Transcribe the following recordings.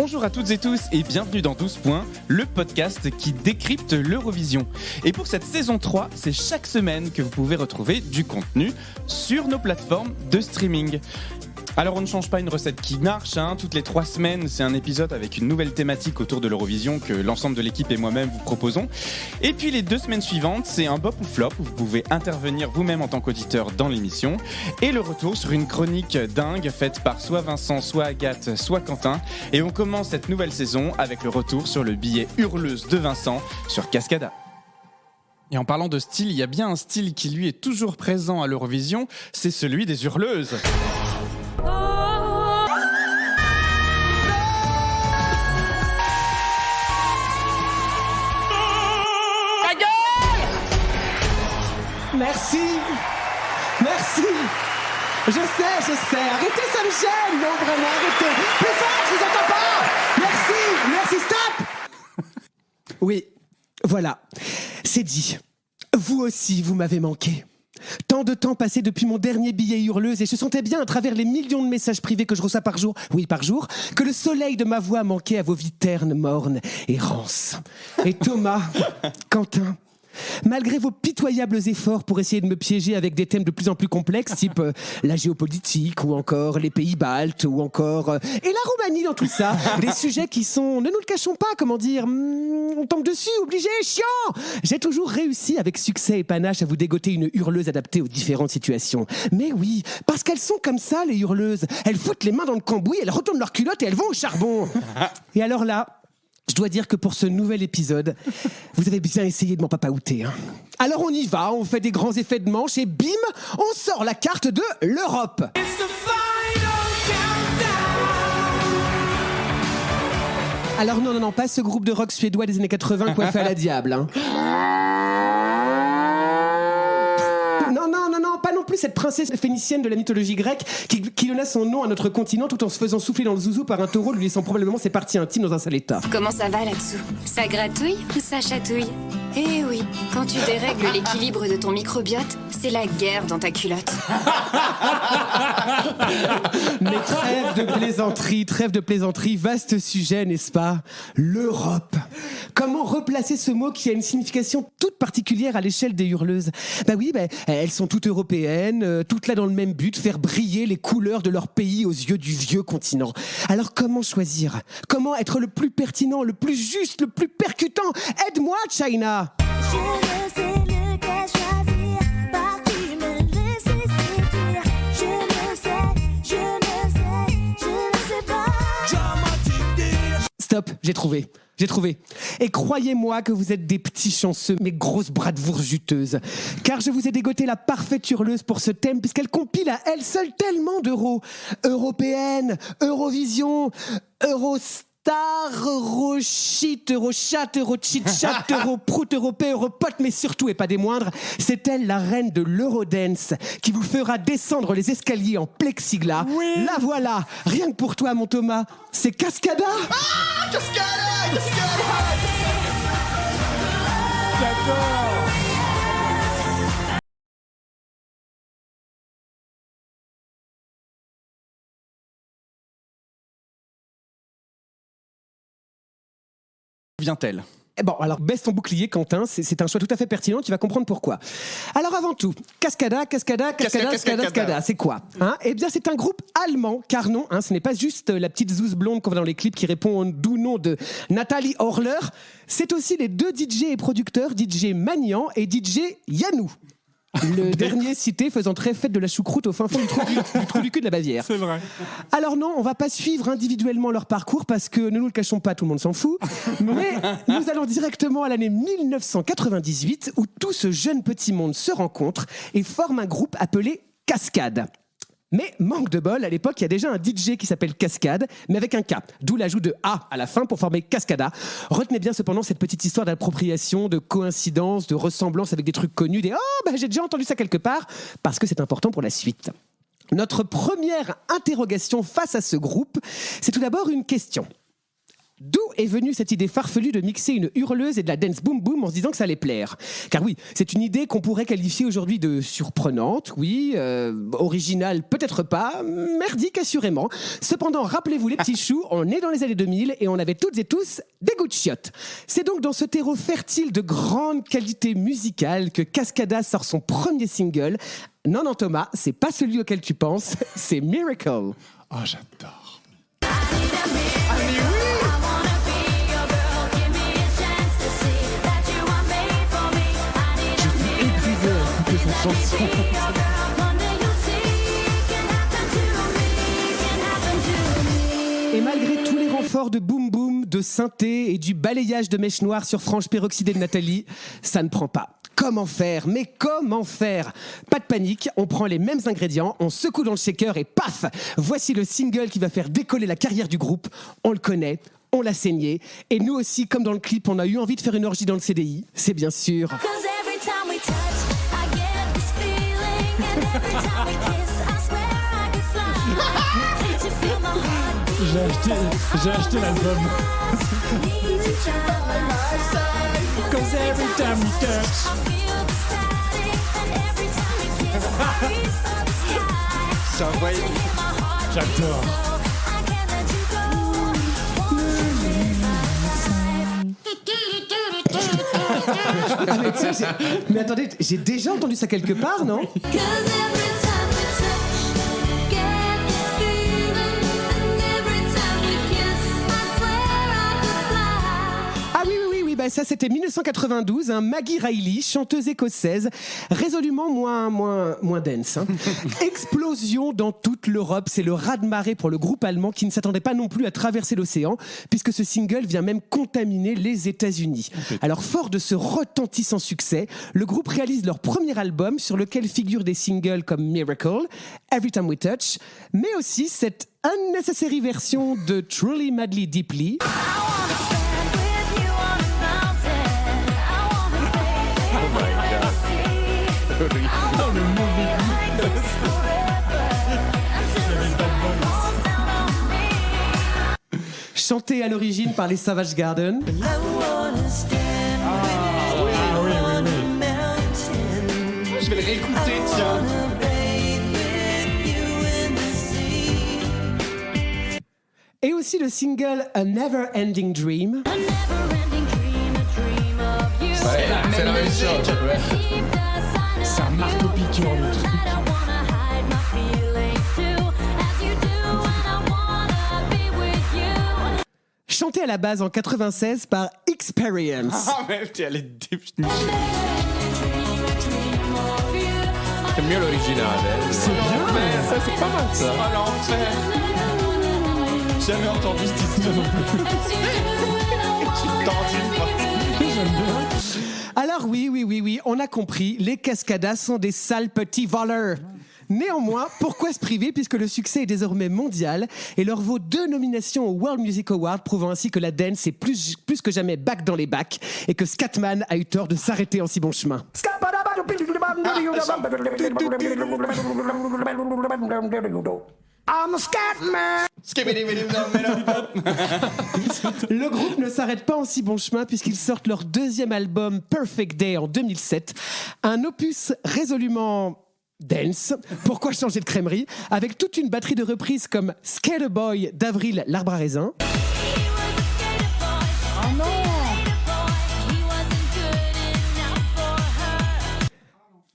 Bonjour à toutes et tous et bienvenue dans 12 points, le podcast qui décrypte l'Eurovision. Et pour cette saison 3, c'est chaque semaine que vous pouvez retrouver du contenu sur nos plateformes de streaming. Alors on ne change pas une recette qui marche, toutes les 3 semaines c'est un épisode avec une nouvelle thématique autour de l'Eurovision que l'ensemble de l'équipe et moi-même vous proposons. Et puis les 2 semaines suivantes c'est un bop ou flop où vous pouvez intervenir vous-même en tant qu'auditeur dans l'émission. Et le retour sur une chronique dingue faite par soit Vincent, soit Agathe, soit Quentin. Et on commence cette nouvelle saison avec le retour sur le billet hurleuse de Vincent sur Cascada. Et en parlant de style, il y a bien un style qui lui est toujours présent à l'Eurovision, c'est celui des hurleuses. Merci. Je sais. Arrêtez, ça me gêne. Non, vraiment, arrêtez. Plus fort, je vous entends pas. Merci, stop. Oui, voilà, c'est dit. Vous aussi, vous m'avez manqué. Tant de temps passé depuis mon dernier billet hurleuse et je sentais bien à travers les millions de messages privés que je reçois par jour, que le soleil de ma voix manquait à vos vies ternes, mornes et rances. Et Thomas, Quentin, malgré vos pitoyables efforts pour essayer de me piéger avec des thèmes de plus en plus complexes, type la géopolitique, ou encore les pays baltes, ou encore... et la Roumanie dans tout ça, des sujets qui sont, ne nous le cachons pas, on tombe dessus, obligé, chiant. J'ai toujours réussi avec succès et panache à vous dégoter une hurleuse adaptée aux différentes situations. Mais oui, parce qu'elles sont comme ça, les hurleuses. Elles foutent les mains dans le cambouis, elles retournent leur culotte et elles vont au charbon. Et alors là... je dois dire que pour ce nouvel épisode, vous avez bien essayé de m'en papaouter. Alors on y va, on fait des grands effets de manche et bim, on sort la carte de l'Europe. Alors non, pas ce groupe de rock suédois des années 80 coiffé à la diable. Non, pas non plus cette princesse phénicienne de la mythologie grecque qui donna son nom à notre continent tout en se faisant souffler dans le zouzou par un taureau, lui laissant probablement ses parties intimes dans un sale état. Comment ça va là-dessous? Ça gratouille ou ça chatouille? Eh oui, quand tu dérègles l'équilibre de ton microbiote, c'est la guerre dans ta culotte. Mais trêve de plaisanterie, vaste sujet, n'est-ce pas? L'Europe. Comment replacer ce mot qui a une signification toute particulière à l'échelle des hurleuses? Elles sont toutes européennes, toutes là dans le même but, faire briller les couleurs de leur pays aux yeux du vieux continent. Alors comment choisir? Comment être le plus pertinent, le plus juste, le plus percutant? Aide-moi, China! Je ne sais lequel choisir, par qui me laisser séduire. Je ne sais pas. Stop, j'ai trouvé. Et croyez-moi que vous êtes des petits chanceux, mes grosses bradebourgs juteuses. Car je vous ai dégoté la parfaite hurleuse pour ce thème, puisqu'elle compile à elle seule tellement d'euros. Européenne, Eurovision, Eurostar, Euroshit, Eurochat, Eurochit-chat, Europrout, Europé, Europote, mais surtout, et pas des moindres, c'est elle la reine de l'Eurodance, qui vous fera descendre les escaliers en plexiglas. Oui. La voilà, rien que pour toi, mon Thomas, c'est Cascada. Ah, Cascada. J'adore. Vient-elle? Bon, alors baisse ton bouclier, Quentin, c'est un choix tout à fait pertinent, tu vas comprendre pourquoi. Alors avant tout, Cascada, c'est quoi? Eh bien, c'est un groupe allemand, car non, ce n'est pas juste la petite zouze blonde qu'on voit dans les clips qui répond au doux nom de Nathalie Horler, c'est aussi les 2 DJ et producteurs, DJ Magnan et DJ Yannou. Le dernier cité faisant très fête de la choucroute au fin fond du trou du cul de la Bavière. C'est vrai. Alors non, on va pas suivre individuellement leur parcours parce que, ne nous le cachons pas, tout le monde s'en fout. Mais nous allons directement à l'année 1998 où tout ce jeune petit monde se rencontre et forme un groupe appelé Cascade. Mais manque de bol, à l'époque, il y a déjà un DJ qui s'appelle Cascade, mais avec un K, d'où l'ajout de A à la fin pour former Cascada. Retenez bien cependant cette petite histoire d'appropriation, de coïncidence, de ressemblance avec des trucs connus, j'ai déjà entendu ça quelque part, parce que c'est important pour la suite. Notre première interrogation face à ce groupe, c'est tout d'abord une question. D'où est venue cette idée farfelue de mixer une hurleuse et de la dance boom boom en se disant que ça allait plaire? Car oui, c'est une idée qu'on pourrait qualifier aujourd'hui de surprenante, oui, originale peut-être pas, merdique assurément. Cependant, rappelez-vous les petits choux, on est dans les années 2000 et on avait toutes et tous des goûts de chiottes. C'est donc dans ce terreau fertile de grande qualité musicale que Cascada sort son premier single. Non, Thomas, c'est pas celui auquel tu penses, c'est Miracle. Oh, j'adore. Et malgré tous les renforts de boom boom, de synthé et du balayage de mèches noires sur frange peroxydée de Nathalie, ça ne prend pas. Comment faire? Mais comment faire? Pas de panique, on prend les mêmes ingrédients, on secoue dans le shaker et paf! Voici le single qui va faire décoller la carrière du groupe. On le connaît, on l'a saigné. Et nous aussi, comme dans le clip, on a eu envie de faire une orgie dans le CDI. C'est bien sûr... J'ai acheté l'album. Cause every time we touch. C'est incroyable. J'adore. Mais attendez, j'ai déjà entendu ça quelque part, non? Ça c'était 1992, Maggie Reilly, chanteuse écossaise, résolument moins dense. Explosion dans toute l'Europe, c'est le raz-de-marée pour le groupe allemand qui ne s'attendait pas non plus à traverser l'océan, puisque ce single vient même contaminer les États-Unis. Alors fort de ce retentissant succès, le groupe réalise leur premier album sur lequel figurent des singles comme Miracle, Every Time We Touch, mais aussi cette unnecessary version de Truly Madly Deeply. Chanté à l'origine par les Savage Garden. Oui. Je vais le réécouter, tiens. Et aussi le single A Never Ending Dream. C'est la même chose. C'est un marteau-piqueur le truc. Chanté à la base en 96 par Experience. Ah mais elle est définie. C'est mieux l'original. C'est bien. Ça c'est pas mal ça. Oh l'enfer. Jamais entendu cette histoire. Tu t'en J'aime bien. Alors oui, on a compris, les Cascadas sont des sales petits voleurs. Néanmoins, pourquoi se priver puisque le succès est désormais mondial et leur vaut 2 nominations au World Music Award, prouvant ainsi que la dance est plus que jamais back dans les bacs et que Scatman a eu tort de s'arrêter en si bon chemin. I'm a Scatman. Le groupe ne s'arrête pas en si bon chemin puisqu'ils sortent leur deuxième album Perfect Day en 2007, un opus résolument dance, pourquoi changer de crèmerie, avec toute une batterie de reprises comme Skater Boy d'Avril l'Arbre à raisin. Oh non.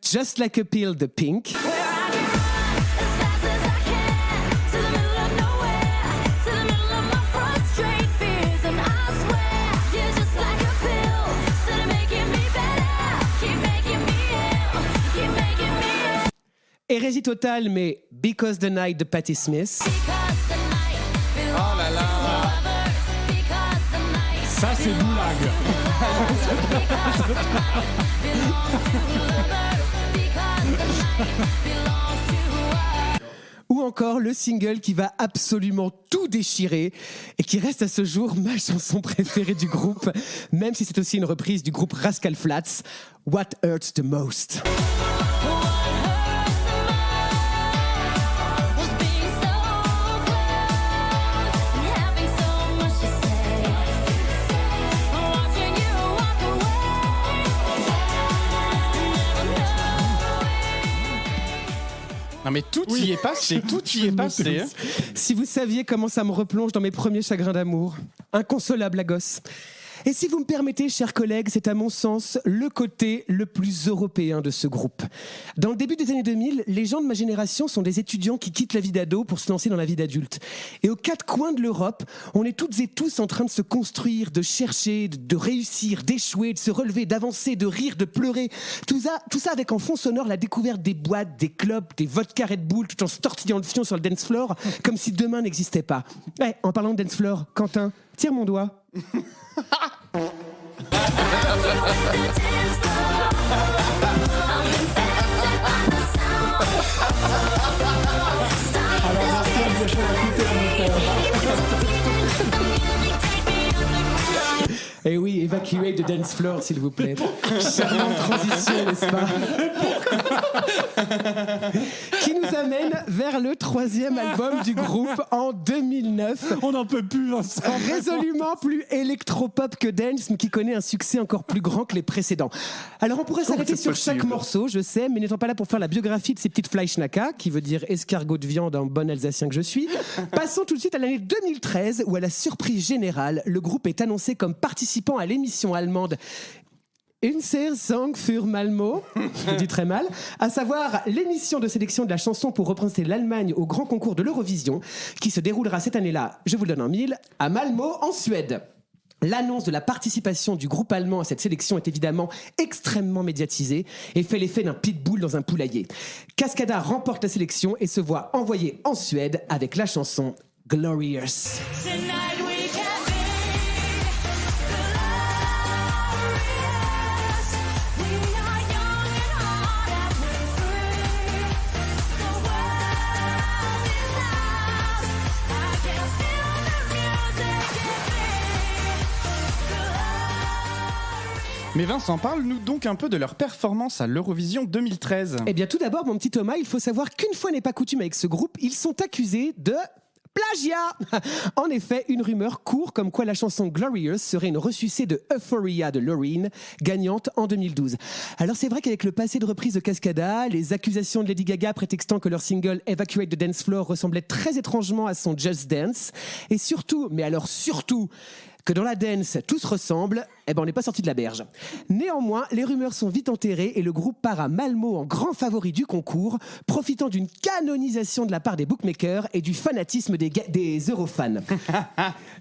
Just Like a Pill de Pink. Hérésie totale, mais Because the Night de Patti Smith. Oh là là. Ça c'est Boulag. Ou encore le single qui va absolument tout déchirer et qui reste à ce jour ma chanson préférée du groupe, même si c'est aussi une reprise du groupe Rascal Flatts, What Hurts the Most. Ah mais tout y est passé, tout y est passé. Hein. Si vous saviez comment ça me replonge dans mes premiers chagrins d'amour. Inconsolable la gosse. Et si vous me permettez, chers collègues, c'est à mon sens le côté le plus européen de ce groupe. Dans le début des années 2000, les gens de ma génération sont des étudiants qui quittent la vie d'ado pour se lancer dans la vie d'adulte. Et aux quatre coins de l'Europe, on est toutes et tous en train de se construire, de chercher, de réussir, d'échouer, de se relever, d'avancer, de rire, de pleurer. Tout ça avec en fond sonore la découverte des boîtes, des clubs, des vodka Red Bull, tout en se tortillant le fion sur le dance floor, comme si demain n'existait pas. Ouais, en parlant de dance floor, Quentin, tire mon doigt. Eh oui, évacuez de dance floor, s'il vous plaît. Charmante transition, n'est-ce pas? Qui nous amène vers le 3e album du groupe en 2009. On n'en peut plus, Vincent. Résolument plus électropop que dance, mais qui connaît un succès encore plus grand que les précédents. Alors on pourrait s'arrêter sur chaque morceau, je sais, mais n'étant pas là pour faire la biographie de ces petites Fleischnacker, qui veut dire escargot de viande en bon alsacien que je suis, passons tout de suite à l'année 2013, où à la surprise générale, le groupe est annoncé comme participant à l'émission allemande Une Song für Malmö, je le dis très mal, à savoir l'émission de sélection de la chanson pour représenter l'Allemagne au grand concours de l'Eurovision, qui se déroulera cette année-là, je vous le donne en mille, à Malmö, en Suède. L'annonce de la participation du groupe allemand à cette sélection est évidemment extrêmement médiatisée et fait l'effet d'un pitbull dans un poulailler. Cascada remporte la sélection et se voit envoyé en Suède avec la chanson Glorious. Tonight we can Mais Vincent, parle-nous donc un peu de leur performance à l'Eurovision 2013. Eh bien tout d'abord, mon petit Thomas, il faut savoir qu'une fois n'est pas coutume avec ce groupe, ils sont accusés de plagiat. En effet, une rumeur court comme quoi la chanson Glorious serait une ressucée de Euphoria de Loreen, gagnante en 2012. Alors c'est vrai qu'avec le passé de reprise de Cascada, les accusations de Lady Gaga prétextant que leur single Evacuate the Dance Floor ressemblait très étrangement à son Just Dance, et surtout, mais alors surtout, que dans la dance, tout se ressemble, eh ben on n'est pas sorti de la berge. Néanmoins, les rumeurs sont vite enterrées et le groupe part à Malmö en grand favori du concours, profitant d'une canonisation de la part des bookmakers et du fanatisme des Eurofans.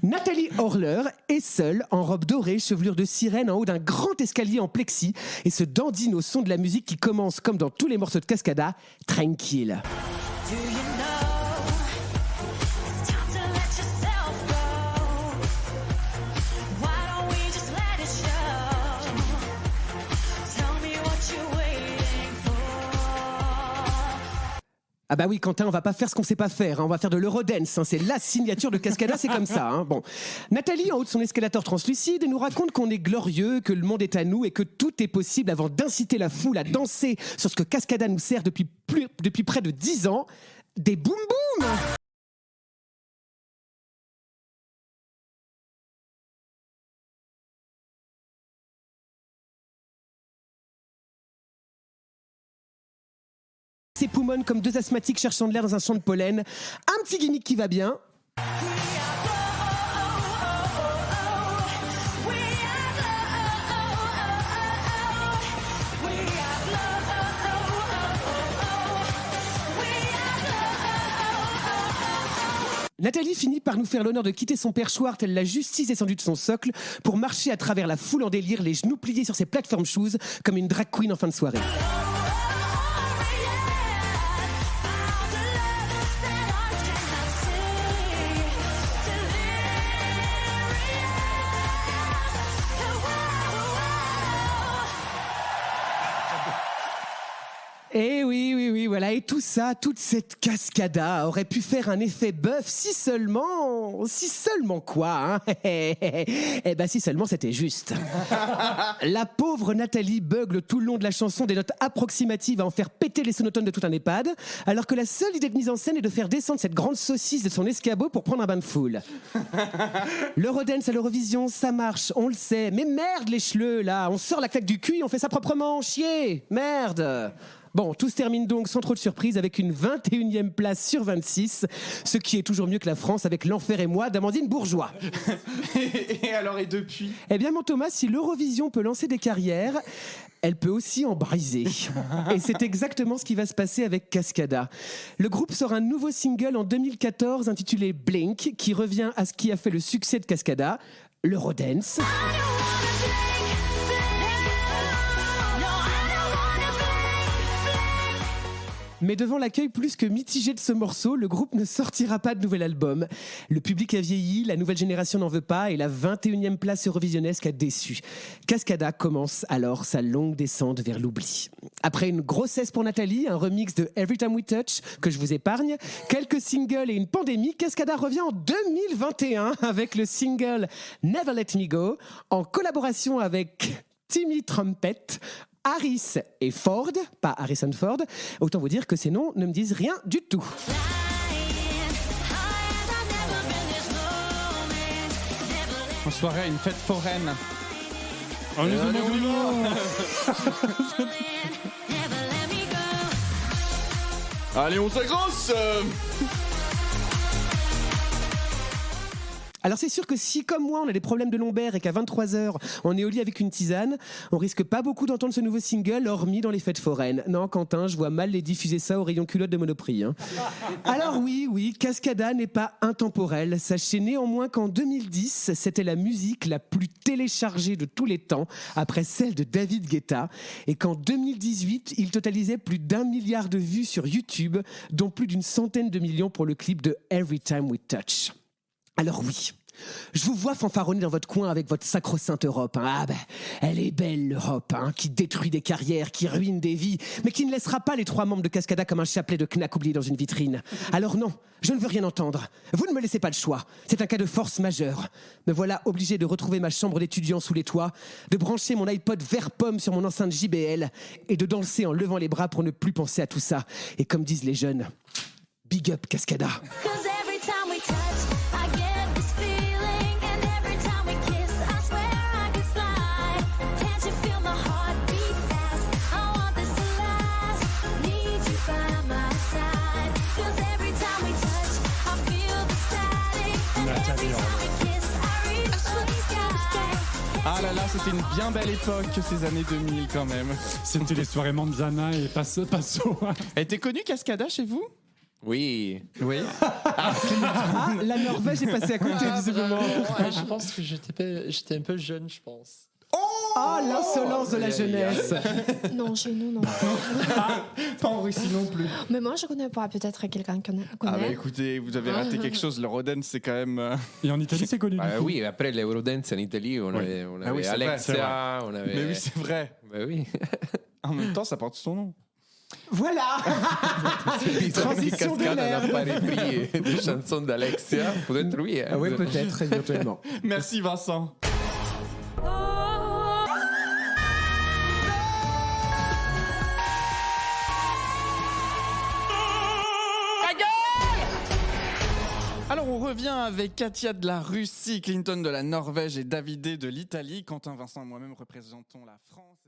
Nathalie Horler est seule, en robe dorée, chevelure de sirène, en haut d'un grand escalier en plexi, et se dandine au son de la musique qui commence, comme dans tous les morceaux de Cascada, tranquille. Ah bah oui, Quentin, on va pas faire ce qu'on sait pas faire, hein. On va faire de l'eurodance, hein. C'est la signature de Cascada, c'est comme ça, hein. Bon. Nathalie, en haut de son escalator translucide, nous raconte qu'on est glorieux, que le monde est à nous et que tout est possible avant d'inciter la foule à danser sur ce que Cascada nous sert depuis près de 10 ans, des boum boum. Ses poumons comme deux asthmatiques cherchant de l'air dans un champ de pollen. Un petit gimmick qui va bien. Nathalie finit par nous faire l'honneur de quitter son perchoir telle la justice descendue de son socle pour marcher à travers la foule en délire, les genoux pliés sur ses plateformes shoes comme une drag queen en fin de soirée. Et oui, voilà. Et tout ça, toute cette cascada aurait pu faire un effet bœuf si seulement quoi, hein. Eh ben si seulement c'était juste. La pauvre Nathalie bugle tout le long de la chanson des notes approximatives à en faire péter les sonotones de tout un EHPAD, alors que la seule idée de mise en scène est de faire descendre cette grande saucisse de son escabeau pour prendre un bain de foule. L'Eurodance à l'Eurovision, ça marche, on le sait, mais merde les chleux là, on sort la claque du cul et on fait ça proprement, chier, merde. Bon, tout se termine donc sans trop de surprise avec une 21e place sur 26, ce qui est toujours mieux que la France avec L'Enfer et moi d'Amandine Bourgeois. Et alors, et depuis ? Eh bien, mon Thomas, si l'Eurovision peut lancer des carrières, elle peut aussi en briser. Et c'est exactement ce qui va se passer avec Cascada. Le groupe sort un nouveau single en 2014 intitulé Blink, qui revient à ce qui a fait le succès de Cascada, l'Eurodance. Mais devant l'accueil plus que mitigé de ce morceau, le groupe ne sortira pas de nouvel album. Le public a vieilli, la nouvelle génération n'en veut pas et la 21e place eurovisionnesque a déçu. Cascada commence alors sa longue descente vers l'oubli. Après une grossesse pour Nathalie, un remix de Every Time We Touch que je vous épargne, quelques singles et une pandémie, Cascada revient en 2021 avec le single Never Let Me Go en collaboration avec Timmy Trumpet, Harris et Ford, pas Harrison Ford. Autant vous dire que ces noms ne me disent rien du tout. En soirée, à une fête foraine. Allez, on y va. Allez, on s'agrosse. Alors c'est sûr que si, comme moi, on a des problèmes de lombaire et qu'à 23h, on est au lit avec une tisane, on risque pas beaucoup d'entendre ce nouveau single, hormis dans les fêtes foraines. Non, Quentin, je vois mal les diffuser ça au rayon culotte de Monoprix. Hein. Alors oui, Cascada n'est pas intemporel. Sachez néanmoins qu'en 2010, c'était la musique la plus téléchargée de tous les temps, après celle de David Guetta, et qu'en 2018, il totalisait plus d'1 milliard de vues sur YouTube, dont plus d'une centaine de millions pour le clip de Every Time We Touch. Alors oui, je vous vois fanfaronner dans votre coin avec votre sacro-sainte Europe. Hein. Ah ben, elle est belle l'Europe, hein, qui détruit des carrières, qui ruine des vies, mais qui ne laissera pas les 3 membres de Cascada comme un chapelet de Knack oublié dans une vitrine. Alors non, je ne veux rien entendre. Vous ne me laissez pas le choix. C'est un cas de force majeure. Me voilà obligé de retrouver ma chambre d'étudiant sous les toits, de brancher mon iPod vert pomme sur mon enceinte JBL et de danser en levant les bras pour ne plus penser à tout ça. Et comme disent les jeunes, big up Cascada. Ah là là, c'était une bien belle époque, ces années 2000 quand même. C'était les soirées Manzana et Passo. Elle était connue Cascada chez vous ? Oui. Oui. Ah, la Norvège est passée à côté, visiblement. Ouais, je pense que j'étais un peu jeune, je pense. Oh, l'insolence de la jeunesse. Non, chez nous, non. Pas en Russie non plus. Mais moi, je connais pas. Peut-être quelqu'un connaît. Ah bah écoutez, vous avez raté quelque chose. L'Eurodance, c'est quand même... Et en Italie, c'est connu. Oui, après l'Eurodance en Italie, on avait oui, c'est Alexia, on avait... Mais oui, c'est vrai. Bah oui. En même temps, ça porte son nom. Voilà. Transition de Cascada l'air. n'a pas repris des chansons d'Alexia. Peut-être oui. Hein. Ah oui, peut-être, éventuellement. Merci Vincent. Alors on revient avec Katia de la Russie, Clinton de la Norvège et Davidé de l'Italie. Quentin, Vincent et moi-même représentons la France.